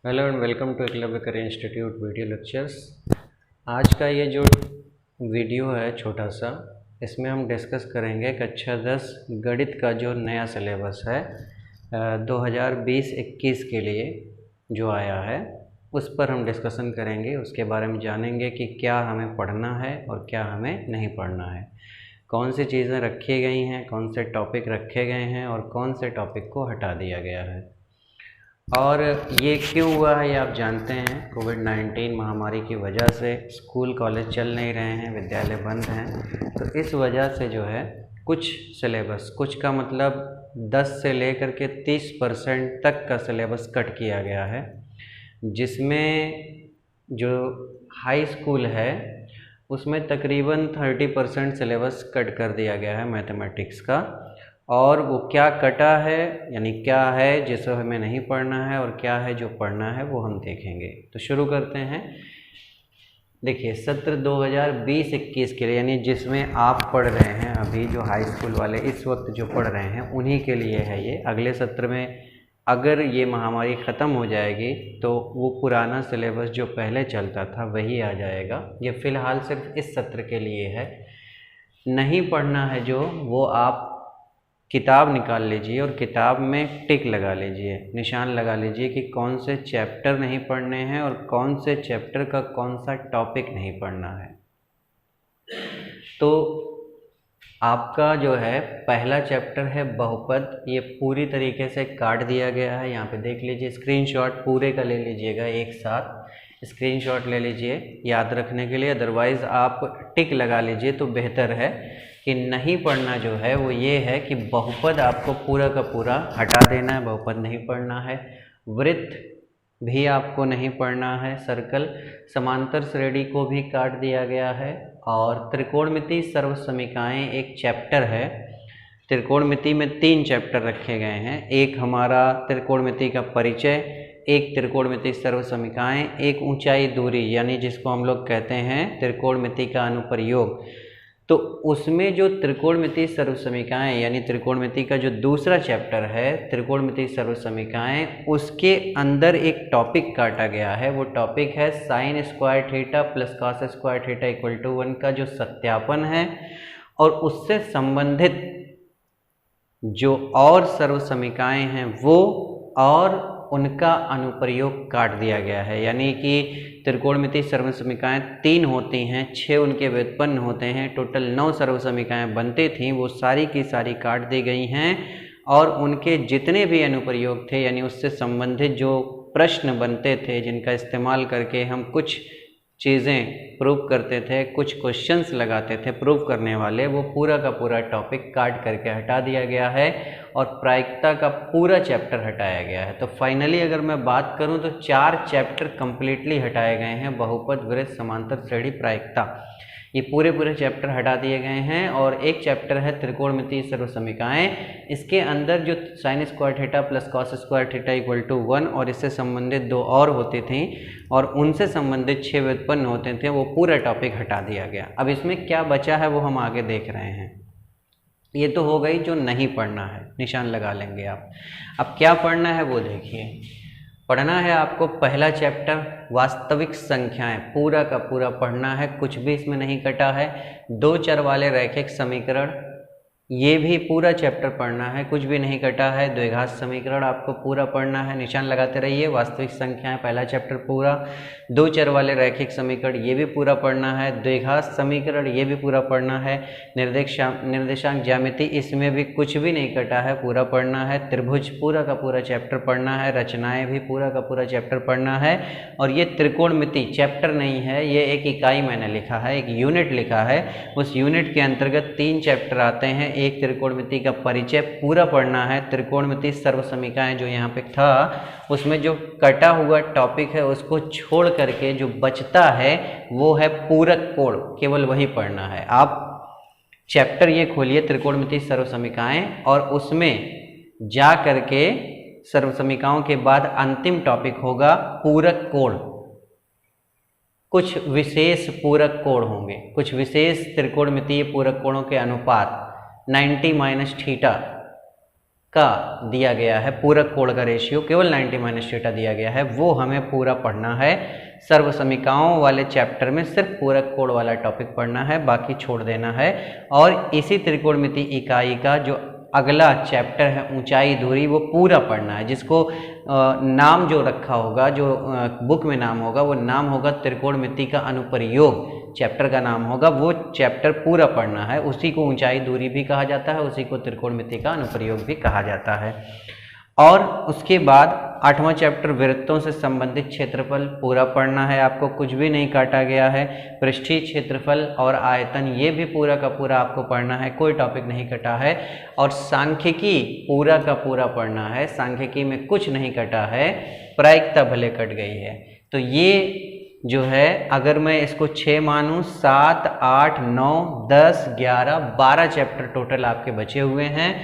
Hello and welcome to Eklavya career institute video lectures. आज का ये जो वीडियो है छोटा सा, इसमें हम डिस्कस करेंगे कक्षा 10 गणित का जो नया सिलेबस है 2020-21 के लिए जो आया है, उस पर हम डिस्कशन करेंगे। उसके बारे में जानेंगे कि क्या हमें पढ़ना है और क्या हमें नहीं पढ़ना है, कौन सी चीज़ें रखी गई हैं, कौन से टॉपिक रखे गए हैं और कौन से टॉपिक को हटा दिया गया है। और ये क्यों हुआ है ये आप जानते हैं। कोविड-19 महामारी की वजह से स्कूल कॉलेज चल नहीं रहे हैं, विद्यालय बंद हैं, तो इस वजह से जो है कुछ सिलेबस, कुछ का मतलब 10 से लेकर के 30% तक का सिलेबस कट किया गया है, जिसमें जो हाई स्कूल है उसमें तकरीबन 30% सिलेबस कट कर दिया गया है मैथमेटिक्स का। और वो क्या कटा है, यानी क्या है जिसे हमें नहीं पढ़ना है और क्या है जो पढ़ना है, वो हम देखेंगे। तो शुरू करते हैं। देखिए, सत्र 2020-21 के लिए, यानी जिसमें आप पढ़ रहे हैं अभी, जो हाई स्कूल वाले इस वक्त जो पढ़ रहे हैं, उन्हीं के लिए है ये। अगले सत्र में अगर ये महामारी ख़त्म हो जाएगी तो वो पुराना सिलेबस जो पहले चलता था वही आ जाएगा। ये फ़िलहाल सिर्फ इस सत्र के लिए है। नहीं पढ़ना है जो, वो आप किताब निकाल लीजिए और किताब में टिक लगा लीजिए, निशान लगा लीजिए कि कौन से चैप्टर नहीं पढ़ने हैं और कौन से चैप्टर का कौन सा टॉपिक नहीं पढ़ना है। तो आपका जो है पहला चैप्टर है बहुपद। ये पूरी तरीके से काट दिया गया है, यहाँ पे देख लीजिए। स्क्रीनशॉट पूरे का ले लीजिएगा, एक साथ स्क्रीनशॉट ले लीजिए याद रखने के लिए, अदरवाइज़ आप टिक लगा लीजिए तो बेहतर है। कि नहीं पढ़ना जो है वो ये है कि बहुपद आपको पूरा का पूरा हटा देना है, बहुपद नहीं पढ़ना है। वृत्त भी आपको नहीं पढ़ना है। सर्कल, समांतर श्रेणी को भी काट दिया गया है। और त्रिकोणमिति सर्वसमीकाएं एक चैप्टर है। त्रिकोणमिति में 3 चैप्टर रखे गए हैं। एक हमारा त्रिकोणमिति का परिचय, एक त्रिकोणमिति सर्वसमीकाएं, एक ऊंचाई दूरी, यानी जिसको हम लोग कहते हैं त्रिकोणमिति का अनुप्रयोग। तो उसमें जो त्रिकोणमिति सर्वसमीकाएं, यानी त्रिकोणमिति का जो दूसरा चैप्टर है त्रिकोणमिति सर्वसमीकाएं, उसके अंदर एक टॉपिक काटा गया है। वो टॉपिक है sine square theta plus cos square theta equal to 1 का जो सत्यापन है, और उससे संबंधित जो और सर्वसमीकाएं हैं वो और उनका अनुप्रयोग काट दिया गया है। यानी कि त्रिकोणमिति सर्वसमीकाएं 3 होती हैं, 6 उनके व्युत्पन्न होते हैं, टोटल 9 सर्वसमीकाएं बनती थीं, वो सारी की सारी काट दी गई हैं। और उनके जितने भी अनुप्रयोग थे, यानी उससे संबंधित जो प्रश्न बनते थे जिनका इस्तेमाल करके हम कुछ चीज़ें प्रूव करते थे, कुछ क्वेश्चंस लगाते थे प्रूव करने वाले, वो पूरा का पूरा टॉपिक काट करके हटा दिया गया है और प्रायिकता का पूरा चैप्टर हटाया गया है। तो फाइनली अगर मैं बात करूं तो 4 चैप्टर कंप्लीटली हटाए गए हैं। बहुपद, वृत्त, समांतर श्रेणी, प्रायिकता, ये पूरे चैप्टर हटा दिए गए हैं। और एक चैप्टर है त्रिकोणमिति सर्वसमीकाएं। इसके अंदर जो sine square theta plus cos square theta equal to 1 और इससे संबंधित 2 और होती थी और उनसे संबंधित 6 व्युत्पन्न होते थे, वो पूरा टॉपिक हटा दिया गया। अब इसमें क्या बचा है वो हम आगे देख रहे हैं। ये तो हो गई जो नहीं पढ़ना है, निशान लगा लेंगे आप। अब क्या पढ़ना है वो देखिए। पढ़ना है आपको पहला चैप्टर वास्तविक संख्याएं, पूरा का पूरा पढ़ना है, कुछ भी इसमें नहीं कटा है। 2 चर वाले रैखिक समीकरण, ये भी पूरा चैप्टर पढ़ना है, कुछ भी नहीं कटा है। द्विघात समीकरण आपको पूरा पढ़ना है, निशान लगाते रहिए। वास्तविक संख्याएं पहला चैप्टर पूरा। 2 चर वाले रैखिक समीकरण ये भी पूरा पढ़ना है। द्विघात समीकरण ये भी पूरा पढ़ना है। निर्देशांक ज्यामिति, इसमें भी कुछ भी नहीं कटा है, पूरा पढ़ना है। त्रिभुज पूरा का पूरा चैप्टर पढ़ना है। रचनाएं भी पूरा का पूरा चैप्टर पढ़ना है। और ये त्रिकोणमिति चैप्टर नहीं है, ये एक इकाई मैंने लिखा है, एक यूनिट लिखा है। उस यूनिट के अंतर्गत 3 चैप्टर आते हैं। एक त्रिकोणमिति का परिचय पूरा पढ़ना है। त्रिकोणमिति सर्वसमीकाएं जो यहाँ पे था, उसमें जो कटा हुआ टॉपिक है उसको छोड़ करके जो बचता है वो है पूरक कोण, केवल वही पढ़ना है। आप चैप्टर ये खोलिए त्रिकोणमिति सर्वसमीकाएं और उसमें जा करके सर्वसमीकाओं के बाद अंतिम टॉपिक होगा पूरक कोण। कुछ विशेष पूरक कोण होंगे, कुछ विशेष त्रिकोणमितीय पूरक कोणों के अनुपात 90 - थीटा, का दिया गया है, पूरक कोण का रेशियो केवल 90 - थीटा दिया गया है, वो हमें पूरा पढ़ना है। सर्वसमीकाओं वाले चैप्टर में सिर्फ पूरक कोण वाला टॉपिक पढ़ना है, बाकी छोड़ देना है। और इसी त्रिकोणमिति इकाई का जो अगला चैप्टर है ऊंचाई दूरी, वो पूरा पढ़ना है, जिसको नाम जो रखा होगा, जो बुक में नाम होगा, वो नाम होगा त्रिकोणमिति का अनुप्रयोग, चैप्टर का नाम होगा, वो चैप्टर पूरा पढ़ना है। उसी को ऊंचाई दूरी भी कहा जाता है, उसी को त्रिकोणमिति का अनुप्रयोग भी कहा जाता है। और उसके बाद 8वां चैप्टर वृत्तों से संबंधित क्षेत्रफल पूरा पढ़ना है आपको, कुछ भी नहीं काटा गया है। पृष्ठीय क्षेत्रफल और आयतन ये भी पूरा का पूरा आपको पढ़ना है, कोई टॉपिक नहीं कटा है। और सांख्यिकी पूरा का पूरा पढ़ना है, सांख्यिकी में कुछ नहीं कटा है, प्रायिकता भले कट गई है। तो ये जो है, अगर मैं इसको 6 मानूं, 7, 8, 9, 10, 11, 12 चैप्टर टोटल आपके बचे हुए हैं।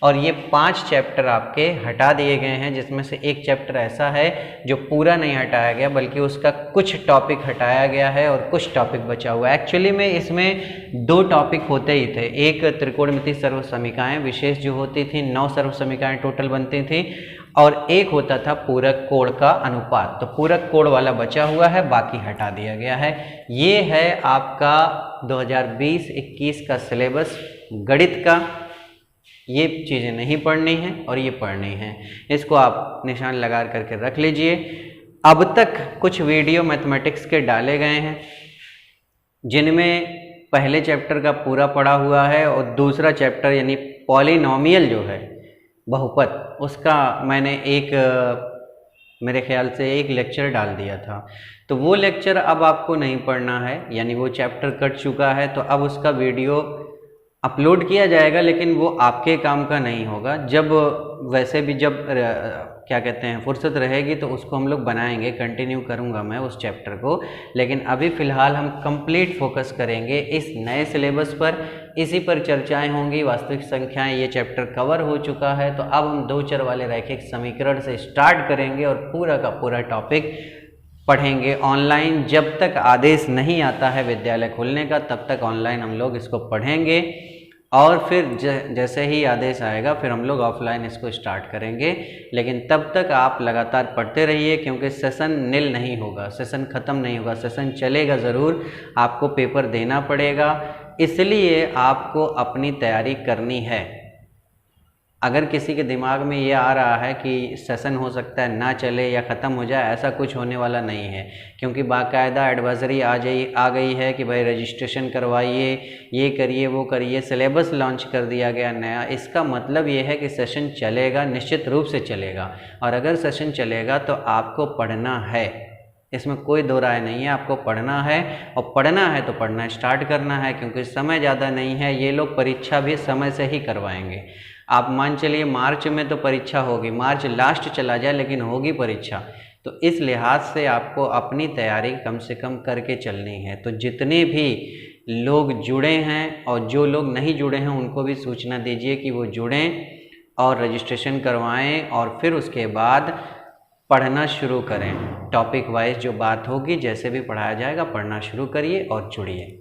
और ये 5 चैप्टर आपके हटा दिए गए हैं, जिसमें से एक चैप्टर ऐसा है जो पूरा नहीं हटाया गया, बल्कि उसका कुछ टॉपिक हटाया गया है और कुछ टॉपिक बचा हुआ है। एक्चुअली में इसमें 2 टॉपिक होते ही थे, एक त्रिकोणमिति सर्वसमीकाएं विशेष जो होती थी, 9 सर्वसमीकाएं टोटल बनती थी, और एक होता था पूरक कोण का अनुपात। तो पूरक कोण वाला बचा हुआ है, बाकी हटा दिया गया है। ये है आपका 2020-21 का सिलेबस गणित का। ये चीज़ें नहीं पढ़नी है और ये पढ़नी है, इसको आप निशान लगा करके रख लीजिए। अब तक कुछ वीडियो मैथमेटिक्स के डाले गए हैं, जिनमें पहले चैप्टर का पूरा पढ़ा हुआ है और दूसरा चैप्टर यानी पॉलिनोमियल जो है बहुपद, उसका मैंने मेरे ख्याल से एक लेक्चर डाल दिया था। तो वो लेक्चर अब आपको नहीं पढ़ना है, यानी वो चैप्टर कट चुका है, तो अब उसका वीडियो अपलोड किया जाएगा, लेकिन वो आपके काम का नहीं होगा। जब वैसे भी जब क्या कहते हैं फुर्सत रहेगी तो उसको हम लोग बनाएंगे, कंटिन्यू करूँगा मैं उस चैप्टर को। लेकिन अभी फ़िलहाल हम कंप्लीट फोकस करेंगे इस नए सिलेबस पर, इसी पर चर्चाएं होंगी। वास्तविक संख्याएं ये चैप्टर कवर हो चुका है, तो अब हम 2 चर वाले रैखिक समीकरण से स्टार्ट करेंगे और पूरा का पूरा टॉपिक पढ़ेंगे ऑनलाइन। जब तक आदेश नहीं आता है विद्यालय खुलने का, तब तक ऑनलाइन हम लोग इसको पढ़ेंगे, और फिर जैसे ही आदेश आएगा फिर हम लोग ऑफलाइन इसको स्टार्ट करेंगे। लेकिन तब तक आप लगातार पढ़ते रहिए, क्योंकि सेशन निल नहीं होगा, सेशन ख़त्म नहीं होगा, सेशन चलेगा ज़रूर, आपको पेपर देना पड़ेगा। इसलिए आपको अपनी तैयारी करनी है। अगर किसी के दिमाग में ये आ रहा है कि सेशन हो सकता है ना चले या ख़त्म हो जाए, ऐसा कुछ होने वाला नहीं है, क्योंकि बाकायदा एडवाइजरी आ गई है कि भाई रजिस्ट्रेशन करवाइए, ये करिए, वो करिए, सिलेबस लॉन्च कर दिया गया नया। इसका मतलब ये है कि सेशन चलेगा, निश्चित रूप से चलेगा। और अगर सेशन चलेगा तो आपको पढ़ना है, इसमें कोई दो राय नहीं है, आपको पढ़ना है। और पढ़ना है तो पढ़ना स्टार्ट करना है, क्योंकि समय ज़्यादा नहीं है। ये लोग परीक्षा भी समय से ही करवाएंगे। आप मान चलिए मार्च में तो परीक्षा होगी, मार्च लास्ट चला जाए लेकिन होगी परीक्षा। तो इस लिहाज से आपको अपनी तैयारी कम से कम करके चलनी है। तो जितने भी लोग जुड़े हैं और जो लोग नहीं जुड़े हैं उनको भी सूचना दीजिए कि वो जुड़ें और रजिस्ट्रेशन करवाएं, और फिर उसके बाद पढ़ना शुरू करें। टॉपिक वाइज जो बात होगी, जैसे भी पढ़ाया जाएगा, पढ़ना शुरू करिए और जुड़िए।